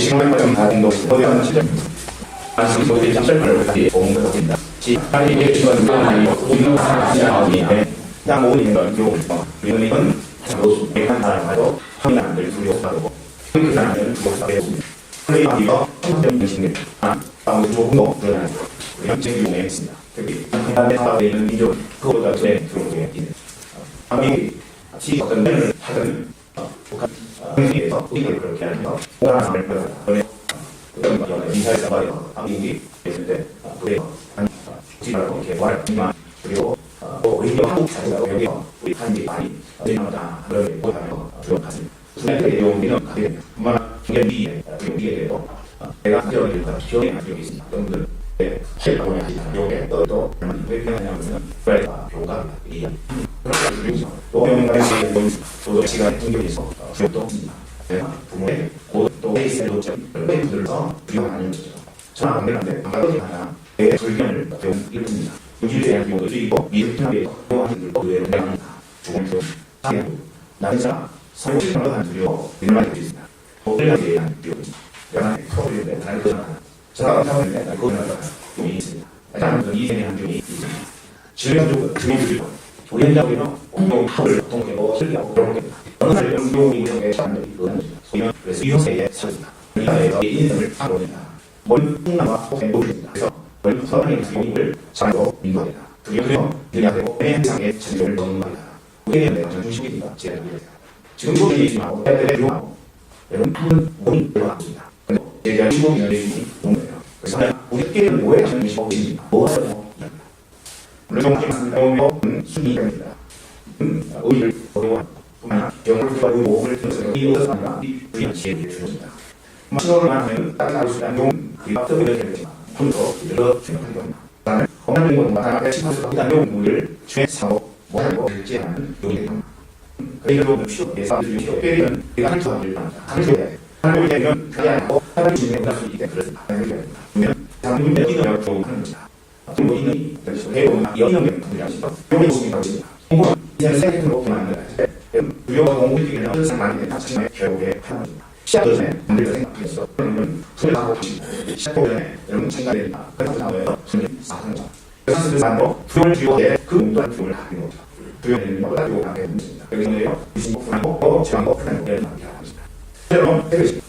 시간을 가진 것은 거대한 시점입니다. 말씀 속에 잠설을 가지 공부가 된다. 지하리의 주관과의 우리는 하지 않으니 양 오는 건 교훈과 우리는 자로수 백한 사람마도 성인한들 두려워하고 그 사람을 두려워하게 됩니다. 그러이와 성적인 신을 아무 조금도 드러나지 우리는 제기용에 있습니다. 특히 한편의 사업에 있는 민족은 그보다 전에 들어오게 됩니다. 한민이 어떤 면을 하든 북한 행위에서 우리가 그렇게 하면서 오라는 사람을 보내 그런 인사에서 말해서 한민이 했을 때 그에 지라고 이렇게 말하지만 그리고 오히려 한국 자체가 여기서 우리 한국이 많이 늘어나다 그런 못하며 주력하습니다. 수행의 용기는 가게 됩니다. 그만 중견비의 용기에 대해서 내가 한적을 기억에 한 적이 있습니다. 여러분들 실력을 하시잖아요. 요게 또 얼마나 왜냐하면 프라이가 교가 이 또 명가의 도덕 시간에 등교해서 주역도 없습니다. 부모의 곧또 헤이셀로 들어서 두려워하는 거죠. 저는 안 되는데 방법이 하나 내 불견을 배운 일입니다. 유지에 대한 비용도 줄이고 미흡하게 도와하는 일도 의외로 내합니다. 죽음도 사회도 나는 자 성실한 것한 두려워 일어나게 되었습니다. 모델에 대한 비용입니다. 연합의 서울인데 나를 거듭하나 저가 사원인데 나를 거듭하나 비용이 있습니다. 다른 이생의 한 비용이 있습니다. 질병적으로 비용이 줄이고 우리 현장에는 공동학을 통해서 실리하고 그런 겁니다. 어느 날 용용이 이용에 사람들이 그러는 소위는 그래서 이용세에 서습니다. 이하에서 인생을 사고입니다. 먼 풍랑과 혹의 노릇입니다. 그래서 먼 서방의 비용을 사람으로 인도합니다. 두려워 일야되고 해상의 천정을 넘습니다. 우리의 내가 중심입니다. 제안입니다. 지금도 얘기지만 애들의 유용하고 여러분 큰 몸이 들어갔습니다. 그런데 제가 중국의 내용이 좋네요. 그래서 우리끼리는 뭐에 하는 것이 없습니다. 뭐하러 물론 순위입니다. 의를 어려워하고 병을 구하고 목을 들어서 이어서 하나 부연 지혜를 주십니다. 신호를 말하면 다른 아루수란 용 그리고 특별히 되지만 혼도 들어 주는 겁니다. 다음에 험한 용어와 하나의 신호를 하는 용물을 주행사고 뭐하고 결제하는 용이 됩니다. 그리고 필요해서 필요는 우리가 할 수 없는 일입니다. 하는 일은 그게 아니고 하나님 주님의 응답이기 때문에 그렇습니다. 그러면 장님의 기도를 하는 것이다. 모임이 배우나 연영을 분리하시고 용의 모습이 나오십니다. 공부는 이제는 세계적으로 만들어야 돼. 유효와 공부들이 항상 많이 되는 자신의 결국에 하나입니다. 시작 전에 만들다 생각해서 여러분 손을 하고 계십니다. 시작 전에 여러분 생각이 됩니다. 그래서 나와서 손을 사는 거. 그래서 산으로 두용을 주요에 그 운동한 두용을 하는 거죠. 두용을 하는 두용을 하게 됩니다. 여기서요 유신고 풀고 지방고 푸는 거를 하게 합니다. 여러분 해보십니다.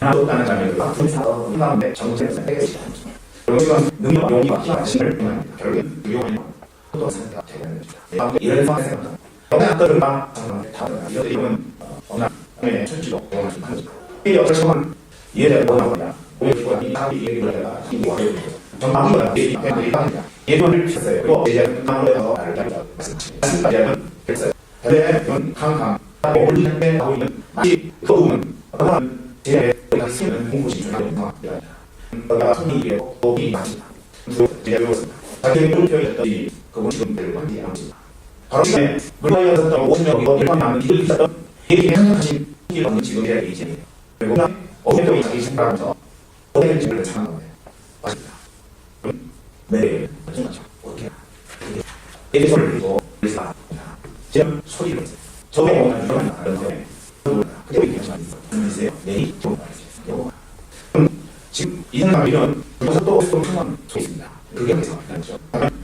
하나도 다른 자매들과 둘이서 가운데 정체에서 해결시킵니다. 이건 능력, 용기와 힘과 힘을 표현합니다. 결국엔 유용한 또 상태가 되는 것입니다. 이런 상황에서 영양 떨어가 상황에 이런 어느 날 천지도 용할 수 있는 거죠. 이 역설성은 이해를 원하거나 오해주고 이 사람이 얘기를 하다가 힘이 와요. 정말로 이 팬들이 합니다. 예언을 피웠어요. 그리고 제자는 강으로 나를 잡으라고 말씀하십니다. 제자는 그랬어요. 대대는 항상 올리는 데 하고 있는 마치 그 부분은 어떠한 제자의 우리가 쓰는 공부시 중요한 상황입니다. 내가 손님이고 도움이 많습니다. 제가 배웠습니다. 자기의 물표였던 이 그분 지금 배우고 한지 않습니다. 바로 시간에 물가이었던 50명이고 일반이 많은 이들이 있었던 되게 행복하신 풍기를 얻는 지금의 이제예요. 그리고 어느 자기 생각하면서 어떤 집을 장한 거예요. 맞습니다. 네, 맞죠. 어떻게 내 손을 들고 그래서 제가 소리를 했어요. 저에 오는 이런 말인데 그대로 얘기하시면 안녕하세요. 내일 좋은 말이세요. 지금 이 사람이는 그래서 또 상황 속에 있습니다. 그게 그래서 말이죠.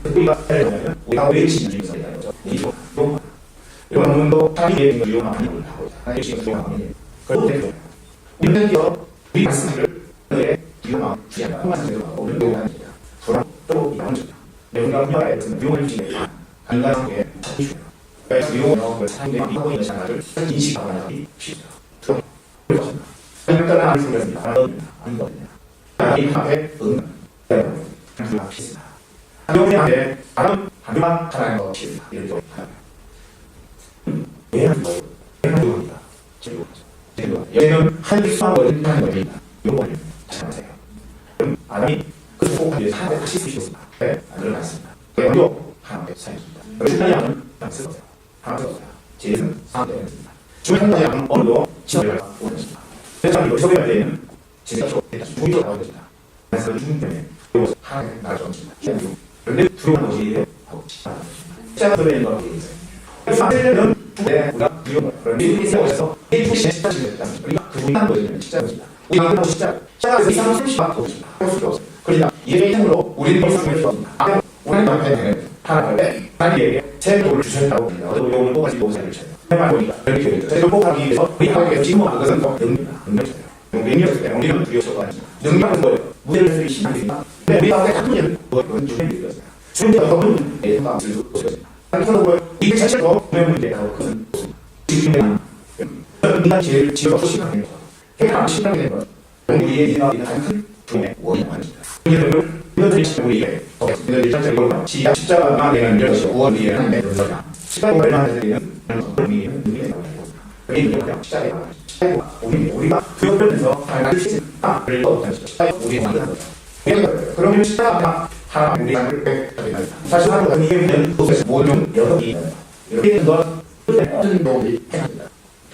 우리가 하려면 우리가 왜 신을 주는 거죠? 이거 이런 부분도 하나님의 유용한 힘을 하고 하나님의 유용한 힘을 그걸 되죠. 우리는 우리 말씀을 너의 유용한 주야가 말씀을 하고 우리는 유용한 힘이다. 불안 또 이런 거죠. 내가 humor에 유용한 힘이 간단하게 해주세요. 그래서 유용한 걸 사람들이 하고 있는 생활을 인식하고 나기 필요해요. 그렇죠. 간단한 말씀이었습니다. 아니거든요. 하나님 앞에 응답 필요합니다. 하나님 앞에 하나님만 하나님 것입니다. 이렇게 왜 하는 거예요? 왜 하는 겁니다. 여기는 하나님 수학을 하는 겁니다. 이걸 잘하세요. 아담이 그 소고기에 하나님의 다시 쓰셨습니다. 네, 안 들어갔습니다. 그래도 하나님의 사였습니다. 신앙양은 안 쓰었어요. 하나 쓰었어요. 제일은 사업되었습니다. 중요한 양은 어느도 지원을 원했습니다. 그래서 이걸 소개할 때에는 진짜 중의적으로 나오는 것이다. 그래서 중견에 그리고 하나님 나아졌습니다. 그런데 두려운 것이 하고 시작을 들어야 된다고 얘기했어요. 그래서 우리가 두려운 그런 일이 생겨서 이 부시에 시작이 됐다는 우리가 그 분한 것이면 시작입니다. 우리 방금 시작에서 이상 30만 더 할 수도 없어요. 그러니까 예외적으로 우리는 더 이상할 수 없습니다. 우리는 앞에는 하나님의 하나님에게 새 도를 주셨다고 합니다. 어떤 요금을 뽑아서 노사를 쳐요. 해말 보니까 그렇게 되죠. 새 도를 뽑기 위해서 우리 하나님께서 지금 그것은 더 능력이에요. 능력일 때 우리는 두려워서가 아니죠. 능력은 뭐예요? 무대를 쓰기 시작합니다. 근데 우리 가운데 한 분은 그건 주님이었어요. 주님이 어떤 분의 생각을 쓸 수 없어요. 한편으로 뭐예요? 이게 자체로 분명한 문제라고 그것은 지금은 인간 죄를 지어서 심하게 해서 해가 심하게 되는 것 우리의 인간이 가장 큰 죽음의 원인이 아닙니다. 이것들이 우리에게 이들이 전체적으로 십자가가 내는 것이 우원이의 하나님의 능력이다. 십자가가 얼마나 되는 우리의 능력이 나오고 그게 능력이야. 십자가가 우리가 그것들에서 하나님의 신을 얻었다. 우리의 만든 거예요. 그러면 십자가가 하나님의 우리를 뺏어갑니다. 사실 하나님은 이게 있는 곳에서 모든 여러분이 이렇게 있는 건 모든 도움이 해납니다.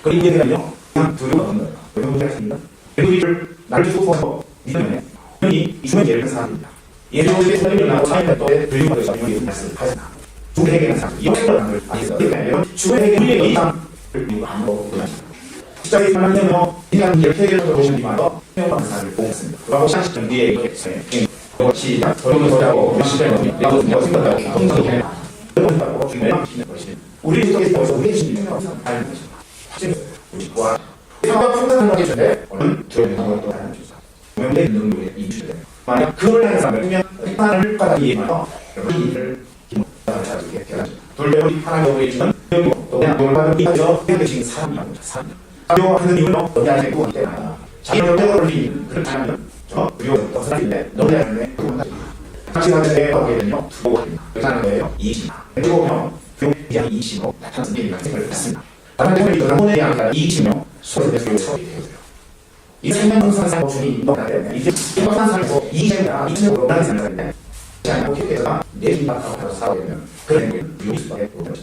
그런 얘기는요, 그냥 두려워하는 거예요. 왜 문제가 있습니다. 그리고 나를 수고해서 믿으면 이 주의 예를 든 사람입니다. 예수의 설명이나 사회가 또 들리면서 이런 말씀을 하잖아. 주의 해결한 사람, 이런 사람을 아시죠? 그러니까 주의 해결의 이상을 아무도 못하십니다. 십자가의 사람은요, 인간 이렇게 해결해서 보시는 이마도 생각하는 사람을 보겠습니다. 그러고 30년 뒤에 이렇게 시작, 저녁을 소리하고 몇십년 나도 생각하고 통성을 해. 그런다고 중요한 것이 우리 속에서 우리의 신이 알는 것입니다. 확신, 우리와 생각 풍성한 것이 있는데 오늘 들어있는 것도 다른 주사. 명대의 능력의 이주대. 만약 그걸 하는 사람을 그냥 하나님을 받아 이해해서 이 일을 기본적으로 찾게 되라. 돌려우리 하나님을 주는 능력 또 그냥 돈을 받은 이하죠. 해결되신 사람입니다. 사람하는 이유는 너희 안에 누구기 때문에 자기 명령을 올리는 그런 사람은 저 두려워서 더 사람인데 너희 안에 누구나 같이 가는 데에 오게 되면 두고 합니다. 사는 거예요. 20. 그리고 교육이 25 나타나는 일이라는 생각을 했습니다. 다른 생각이 더 남원에 아니라 20명 소리에서 요소리 되어요. 이 생명상사고 주님 인도하는데 이제 생명상사고 이제가 이제로 나는 생각인데 자 이렇게 해서 내 생각하고 하러 싸우면 그런 게 유혹 수밖에 없는 거죠.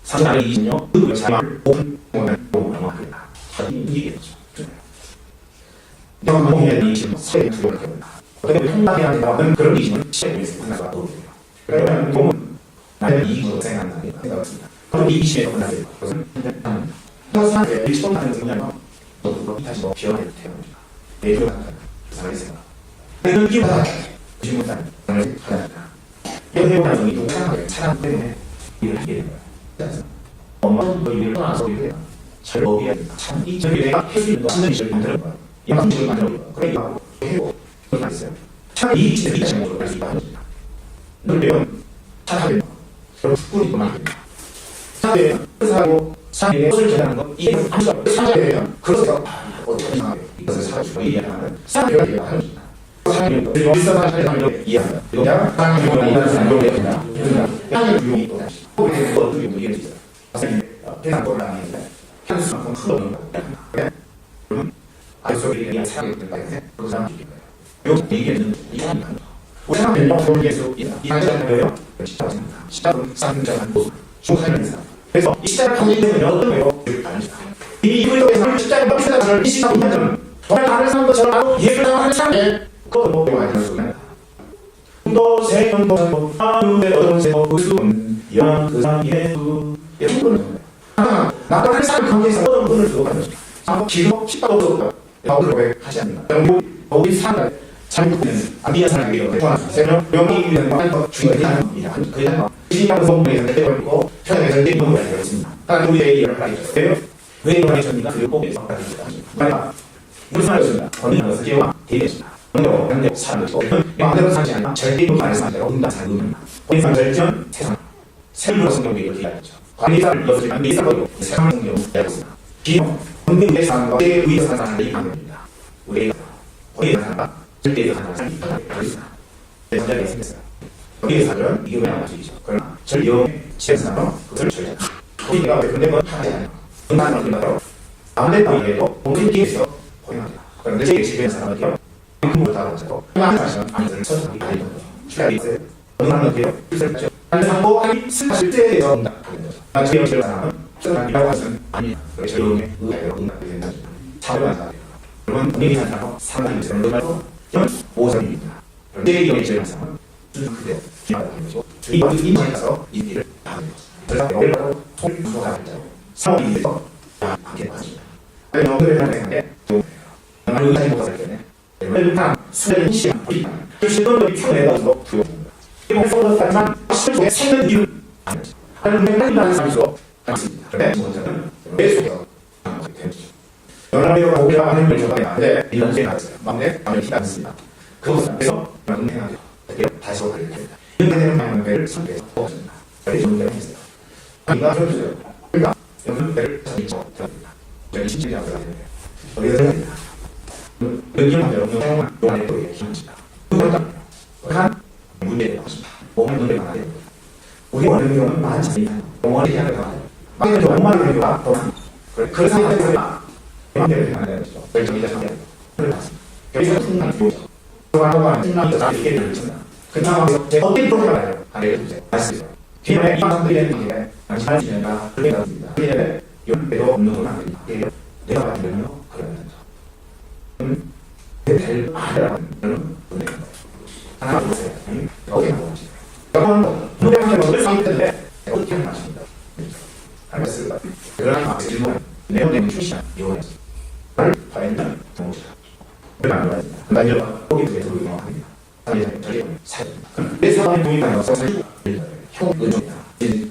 사실 안에 20명 그 자막을 보면 영화합니다. 이게 되죠. 영화에 20명 세계 두려움을 해봅니다. 어떻게 통달이 한다는 그런 20명 시대에서 만나서 떠오르요. 그러면 몸은 나의 이익으로 생각한다는 생각입니다. 그럼 이 20명이 끝나요. 그것은 사람의 일시동하는 생각은 너 다시 너 비워내도 돼요. 내주로 간다. 그 사람의 생각. 내가 기분다. 그 질문단. 나를 하다. 이거 해보면 이 동상을 사람 때문에 일을 하게 되는 거야. 엄마는 너 일을 떠나서 일을 해요. 잘 먹여야 된다. 참, 이 저기 내가 해주는 거 하는 일을 만들어 봐요. 양심을 만들어 봐요. 그래 이거 하고 해고 그런 거 있어요. 참, 이 집에 이 장면으로 갈 수 있다. 널 배운 착하게 그런 숙군이 또 많습니다. 사회에 사고 사회에 것을 전하는 것 이게 아무도 사회에 그래서 어떻게 생각해 이것을 사주고 이해하는 사회가 이해하는 것입니다. 사회는 그리고 일선한 사회를 이해한다. 그리고 사회를 이해하는 사람을 이해한다. 사회의 유용이 또 다시 우리의 어떤 유용이 이해되죠. 선생님이 대상 곤란했는데 한수만큼 흘러오는 거예요. 그러면 아이소리에 대한 사회를 들어가는데 그 사람 죽인 거예요. 여기 얘기하는 이 사람이 한 거예요. 우리 사람은 영적으로 예수 이 사람이 뭐예요? 십자가입니다. 십자가는 쌍장한 모습 중하는 사람. 그래서 이 십자가를 가지고 있는 어떤 거예요? 이 그리스도에서 십자가를 넘치는 사람을 이 시간 보면 정말 다른 사람들처럼 나도 예수를 당하는 사람인데 그것도 뭐 배워야 되는 소리야. 또 세컨도 하루에 어떤 세컨은 영원 그 사람 예수 예수는 나도 한 사람 관계에서 어떤 분을 두고 가는 거죠. 아무 기록 십자가도 없고 바울을 고백하지 않는다. 우리 사람 잘못되는 아비아 사람에게 세명 명이 있는 더 중요한 일이다. 그래서 지지하는 성공에서 내려버리고 편에서 내려버리고 있습니다. 하나님 우리의 일을 하겠어요. 왜 이렇게 하셨는가? 그리고 꼭에서 하겠습니다. 무슨 말이었습니다. 어느 나라에서 기회와 대비했습니다. 언제로 언제 사람들도 마음대로 사지 않아 절대 말해서 안 되고 응답 잘 의문입니다. 본인상 절전 세상 세물로 성경에 이렇게 이야기하죠. 관리사를 넣었지만 미사버리고 세상 성경을 이야기했습니다. 비용 본능의 상과 위에서 사는 사람들이 강합니다. 우리가 거기에 사는 절대에서 사는 사람이 강합니다. 내 전자리에 생겼어요. 거기에 사는 이게 왜 나와지죠? 그러나 절용의 지혜에서 사는 그것을 절자. 거기가 왜 근데 그건 하나지 않아요. 응답을 끝나고 아무데도 이래도 본인 기회에서 포용합니다. 그런데 제 집에서 사는 어디요? 금을 다루고 하나님 하시는 안에서 서서히 가리는 거예요. 출발이 있어요. 어느 사람은 실제로 하고 아니 실제에서 응답하는 거죠. 나중에 어떤 사람은 출발이라고 하시는 아니 절용의 의외로 응답이 된다. 차별한 사람이에요. 그러면 본인이 한 사람은 상당히 있어요. 말고 5선입니다. 내 영의 제일 사람은 그대로 기하는 거죠. 이 모든 인생에 가서 이 일을 하는 거죠. 그래서 여기로 통일부가 하죠. 상업이 돼서 하게 됩니다. 그래서 오늘의 생각에 의사의 모습을 때문에 일단 수련의 시간 그 실론을 표현해서 두고 이번에서 하지만 실속에 생긴 이유 하는 맨날이라는 사람이죠. 그런데 먼저는 왜 속에서 연합회가 오기가 하는 걸 좋아하는데 이런 게 나왔어요. 마음에 힘이 않습니다. 그것에서 운행하게 다시 오가게 됩니다. 운행되는 방법을 선택해서 보았습니다. 그래서 운행을 했어요. 이가 해주세요. 그러니까 연습대를 선택해서 들어갑니다. 저희 신체적으로 가야 됩니다. 거기서 들어갑니다. 의견만 여러분 사용한 용안의 도리에 힘입니다. 한 문제에 나왔습니다. 몸의 문제가 나야 됩니다. 우리 원하는 경우는 많지 않습니다. 영원히 해야 되는 거예요. 막히는 경우 엄마의 경우가 더 많습니다. 그래서 상황에서 마음대로 해야 되는 거죠. 결정이자 상황에 여기서 승리하는 거죠. 하고 하는 승리하는 거 이게 되겠습니다. 그 상황에서 제가 어떻게 돌아가요? 하게 해주세요. 말씀이세요. 뒤에 이 사람들이 되는 게 당신의 지내가 그게 나옵니다. 그게 연배도 없는 건 아닙니다. 내가 만들면 그러면 될 말이라는 분의 하나 보세요. 어디에 나오지? 여러분 무대방에 넣을 상태인데 어떻게 하는 것입니다. 알겠습니다. 그러나 질문 내용된 출시한 이혼했습니다. 말 과연 동시다. 그걸 만들어야습니다. 만들어 거기 두개 들고 합니다. 저희 사입니다. 내 사람의 동의가 나와서 형 의존이다. 이게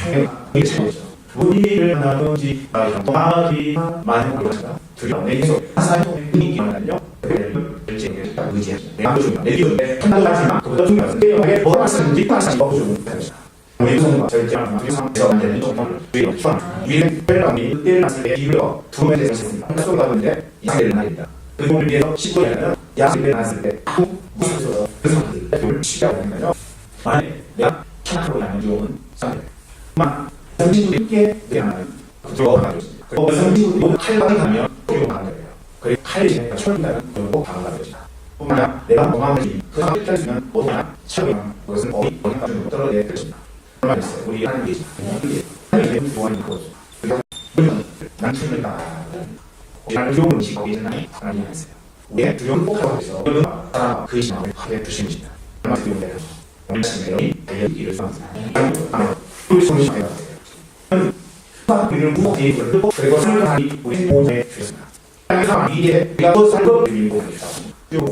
차이죠. 무리를 하든지 동아리 많은 것이다. 두려움 내에서 사사의 분위기만요. 결정을 의지하지. 내가 중요한 내 기준에 판단하지만 그보다 중요한 것은 게임하게 뭘 말씀인지 판단하지 먹어주는 것입니다. 우리는 절제한 상황에서 만드는 정보를 위에 추한 위는 별감이 그때를 났을 때 이유로 두 명에 대해서 했습니다. 한가 쏘다 보는데 이상대를 나입니다. 그 돈을 위해서 10분이라면 야수를 났을 때 무슨 소리로 그 사람들을 취하고 있는 거죠. 만약에 내가 천하로 나는 주어는 쌍이에요. 성신도 있게 되면 들어가 가졌습니다. 그리고 성신도 칼방에 가면 그리고 가는 거예요. 그리고 칼이 지내가 철분다는 그리고 방어가 되죠. 뿐만 아니라 내가 건강하지 그 상황에 펼치면 뭐냐 차이만 그것은 어디 가지고 떨어져야 되십니다. 얼마 있어요. 우리 하는 게 하나님의 보안이 있고 우리는 난춤을다 나는 두려운 음식 거기 있는 하나님 하세요. 우리의 두려운 폭하고 해서 우리는 사람 그 신앙을 하게 두십니다. 얼마 두려운데요. 오늘 아침에 여기 달려있기를 소망합니다. 우리 손을 셔야 돼요. 우리를 무엇이 그리고 설명하니 우리 몸에 주셨습니다. 하나님 이게 우리가 살고 밀고 계십니다. 그리고